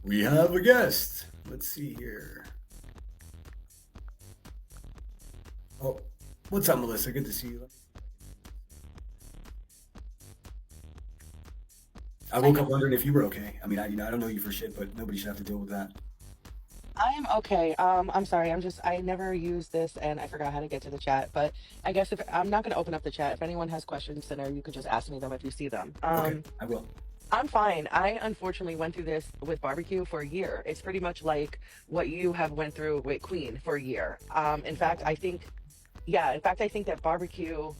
We have a guest. Let's see here. Oh, what's up, Melissa? Good to see you. I Hi. woke up wondering if you were okay. I mean, I don't know you for shit, but nobody should have to deal with that. I'm okay. I'm sorry. I never used this and I forgot how to get to the chat, but I guess if I'm not going to open up the chat, if anyone has questions, then you could just ask me them if you see them. Okay, I will. I'm fine. I unfortunately went through this with barbecue for a year. It's pretty much like what you have went through with Queen for a year. In fact, I think, yeah, in fact, I think that barbecue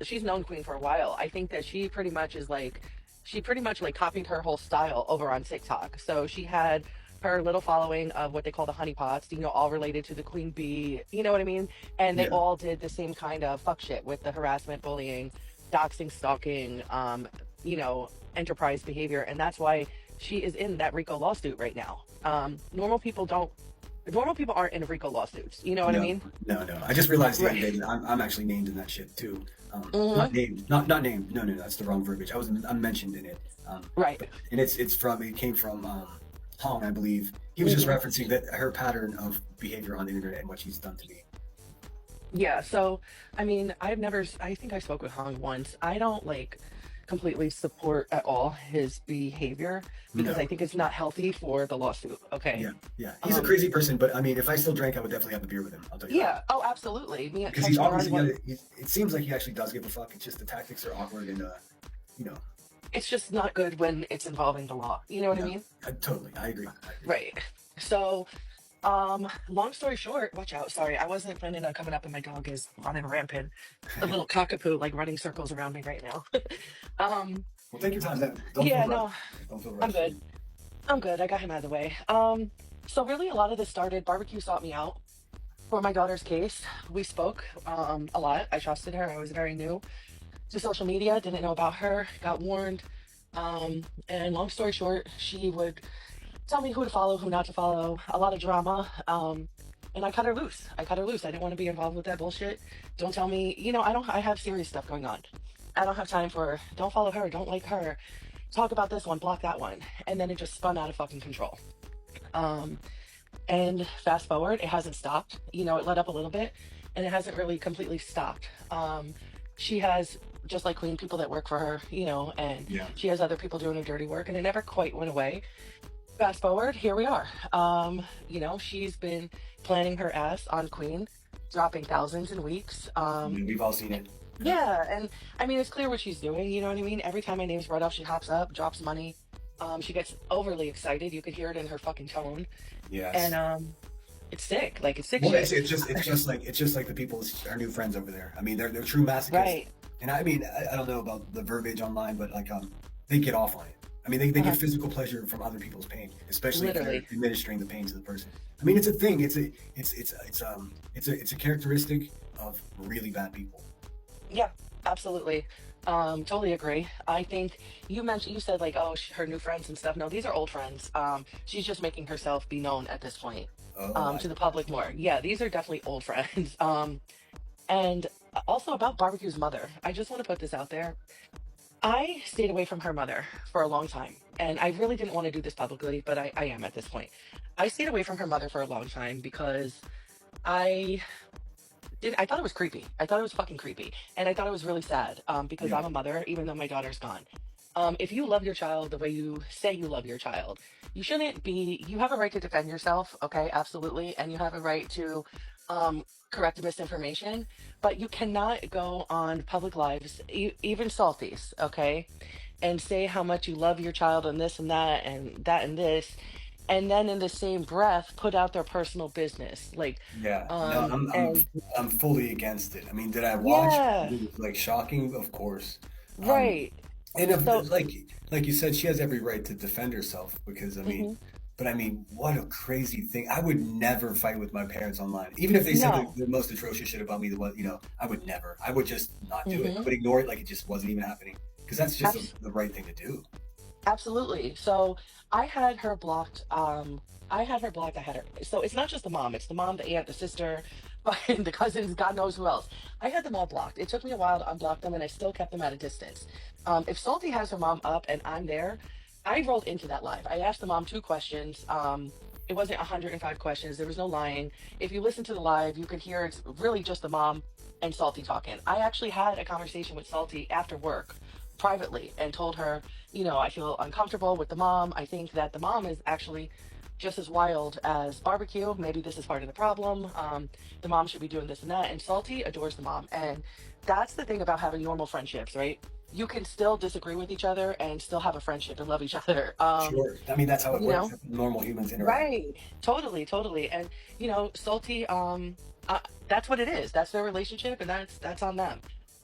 she's known Queen for a while. I think that she pretty much like copied her whole style over on TikTok. So she had her little following of what they call the honeypots, all related to the queen bee, you know what I mean? And they Yeah. all did the same kind of fuck shit with the harassment, bullying, doxing, stalking, enterprise behavior. And that's why she is in that RICO lawsuit right now. Normal people aren't in RICO lawsuits. You know what I No, mean? no. I just realized the other Right. day that I'm actually named in that shit too. Not Hmm. named, not named. No. That's the wrong verbiage. I'm mentioned in it. Right. And it came from Hong, I believe. He was just Hmm. referencing that her pattern of behavior on the internet and what she's done to me. Yeah, so I mean, I think I spoke with Hong once. I don't like completely support at all his behavior because I No. think it's not healthy for the lawsuit. Okay. Yeah, yeah. He's a Um, crazy person, but I mean, if I still drank, I would definitely have a beer with him. I'll tell you that. yeah, oh, absolutely. Me, Because he's trust me, obviously Ron, got it. It seems like he actually does give a fuck. It's just the tactics are awkward and, you know, it's just not good when it's involving the law. You know what I no, mean? totally. I agree. I agree. Right. So, long story short, watch out. Sorry, I wasn't planning on coming up and my dog is running rampant. A little cockapoo like running circles around me right now. um, Well, take your time. Don't feel yeah, rushed. no, Don't feel I'm rushed. good. I'm good. I got him out of the way. So really a lot of this started, barbecue sought me out for my daughter's case. We spoke a lot. I trusted her. I was very new to social media, didn't know about her, got warned. And long story short, she would tell me who to follow, who not to follow, a lot of drama. And I cut her loose. I cut her loose. I didn't want to be involved with that bullshit. Don't tell me, I have serious stuff going on. I don't have time for, don't follow her, don't like her, talk about this one, block that one. And then it just spun out of fucking control. Um, and fast forward, it hasn't stopped. It let up a little bit and it hasn't really completely stopped. She has, just like Queen, people that work for her, and Yeah. she has other people doing her dirty work and it never quite went away. Fast forward, here we are. She's been planning her ass on Queen, dropping thousands in weeks. I mean, we've all seen it. Yeah. Yeah, and I mean, it's clear what she's doing. You know what I mean? Every time my name's brought up, she hops up, drops money. She gets overly excited. You could hear it in her fucking tone, and Yes. it's sick. Like it's sick Well, shit. it's just like the people, our new friends over there. I mean, they're true masochists. Right. And I mean, I don't know about the verbiage online, but like they get off on it. I mean, they get Uh-huh. physical pleasure from other people's pain, especially if they're Literally. administering the pain to the person. I mean, it's a thing. It's a characteristic of really bad people. Yeah, absolutely. Totally agree. I think you said like, oh, her new friends and stuff. No, these are old friends. She's just making herself be known at this point, Oh, to the public more. Yeah, these are definitely old friends. And also about Barbecue's mother. I just want to put this out there. I stayed away from her mother for a long time, and I really didn't want to do this publicly, but I am at this point. I stayed away from her mother for a long time because I I thought it was creepy. I thought it was fucking creepy. And I thought it was really sad because yeah. I'm a mother, even though my daughter's gone. If you love your child the way you say you love your child, you have a right to defend yourself, okay? Absolutely. And you have a right to correct misinformation, but you cannot go on public lives, even salties, okay? And say how much you love your child and this and that and that and this. And then in the same breath, put out their personal business. Like, Yeah, no, and I'm fully against it. I mean, did I watch? yeah, It was like shocking, of course. Um, right. and So, like you said, she has every right to defend herself because I mean, mhm, but I mean, what a crazy thing! I would never fight with my parents online, even if they said no. the most atrocious shit about me. I would never. I would just not do it. I Hmm. would ignore it like it just wasn't even happening because that's just the right thing to do. Absolutely. So I had her blocked. I had her blocked. I had her. So it's not just the mom. It's the mom, the aunt, the sister, fucking the cousins. God knows who else. I had them all blocked. It took me a while to unblock them, and I still kept them at a distance. If Salty has her mom up and I'm there, I rolled into that live. I asked the mom two questions. It wasn't 105 questions. There was no lying. If you listen to the live, you could hear it's really just the mom and Salty talking. I actually had a conversation with Salty after work privately and told her, I feel uncomfortable with the mom. I think that the mom is actually just as wild as barbecue. Maybe this is part of the problem. The mom should be doing this and that. And Salty adores the mom. And that's the thing about having normal friendships, right? You can still disagree with each other and still have a friendship and love each other. Sure. I mean, that's how it You works. know, That's how normal humans interact. right? Totally, totally. And Salty, that's what it is. That's their relationship, and that's on them.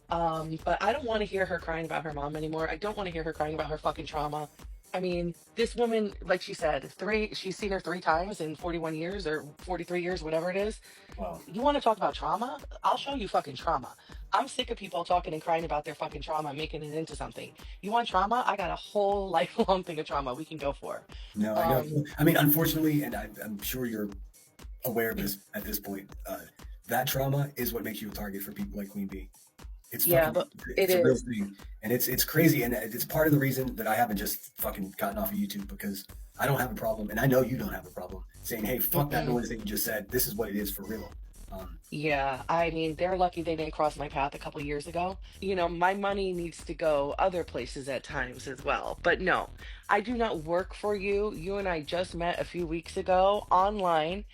But I don't want to hear her crying about her mom anymore. I don't want to hear her crying about her fucking trauma. I mean, this woman, like she said, she's seen her 3 times in 41 years or 43 years, whatever it is. Wow. You want to talk about trauma? I'll show you fucking trauma. I'm sick of people talking and crying about their fucking trauma, making it into something. You want trauma? I got a whole lifelong thing of trauma we can go for. No, I know. Um, I mean, unfortunately, and I'm sure you're aware of this at this point. That trauma is what makes you a target for people like Queen Bee. It's yeah, fucking, but it it's a real is. thing, and it's crazy, and it's part of the reason that I haven't just fucking gotten off of YouTube because I don't have a problem, and I know you don't have a problem saying, "Hey, fuck that Mm-mm. noise that you just said. This is what it is for real." Yeah, I mean, they're lucky they didn't cross my path a couple years ago. My money needs to go other places at times as well. But no, I do not work for you. You and I just met a few weeks ago online.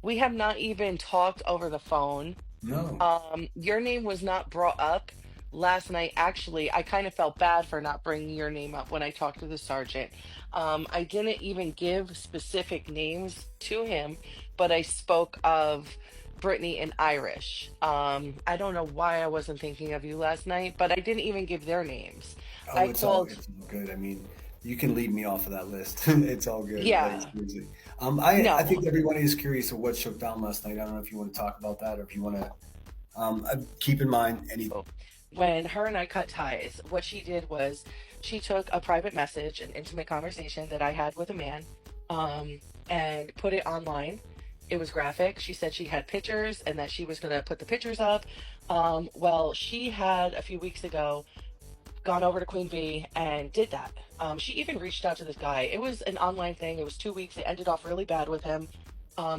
We have not even talked over the phone. No. Your name was not brought up last night. Actually, I kind of felt bad for not bringing your name up when I talked to the sergeant. I didn't even give specific names to him, but I spoke of Brittany and Irish. I don't know why I wasn't thinking of you last night, but I didn't even give their names. Oh, I called, it's all good. I mean, you can leave me off of that list. It's all good. Like yeah, seriously. I no. think everybody is curious of what shook down last night. I don't know if you want to talk about that or if you want to. Keep in mind any. When her and I cut ties, what she did was she took a private message, an intimate conversation that I had with a man, and put it online. It was graphic. She said she had pictures and that she was going to put the pictures up. Well, she had a few weeks ago gone over to Queen Bee and did that. She even reached out to this guy. It was an online thing. It was 2 weeks. It ended off really bad with him.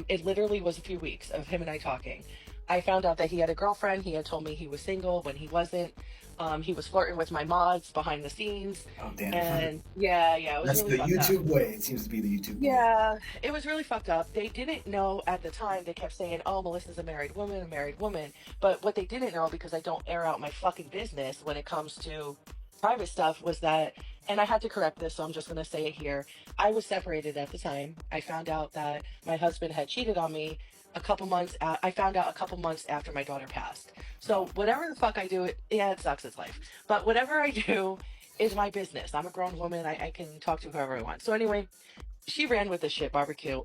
It literally was a few weeks of him and I talking. I found out that he had a girlfriend. He had told me he was single when he wasn't. He was flirting with my mods behind the scenes. Oh damn. And yeah, yeah, it was That's really the fucked up. YouTube way. It seems to be the YouTube way. Yeah, it was really fucked up. They didn't know at the time. They kept saying, "Oh, Melissa's a married woman, a married woman." But what they didn't know, because I don't air out my fucking business when it comes to private stuff, was that, and I had to correct this, so I'm just going to say it here. I was separated at the time. I found out that my husband had cheated on me a couple months. I found out a couple months after my daughter passed. So whatever the fuck I do, yeah, it sucks. It's life. But whatever I do is my business. I'm a grown woman. I can talk to whoever I want. So anyway, she ran with the shit barbecue.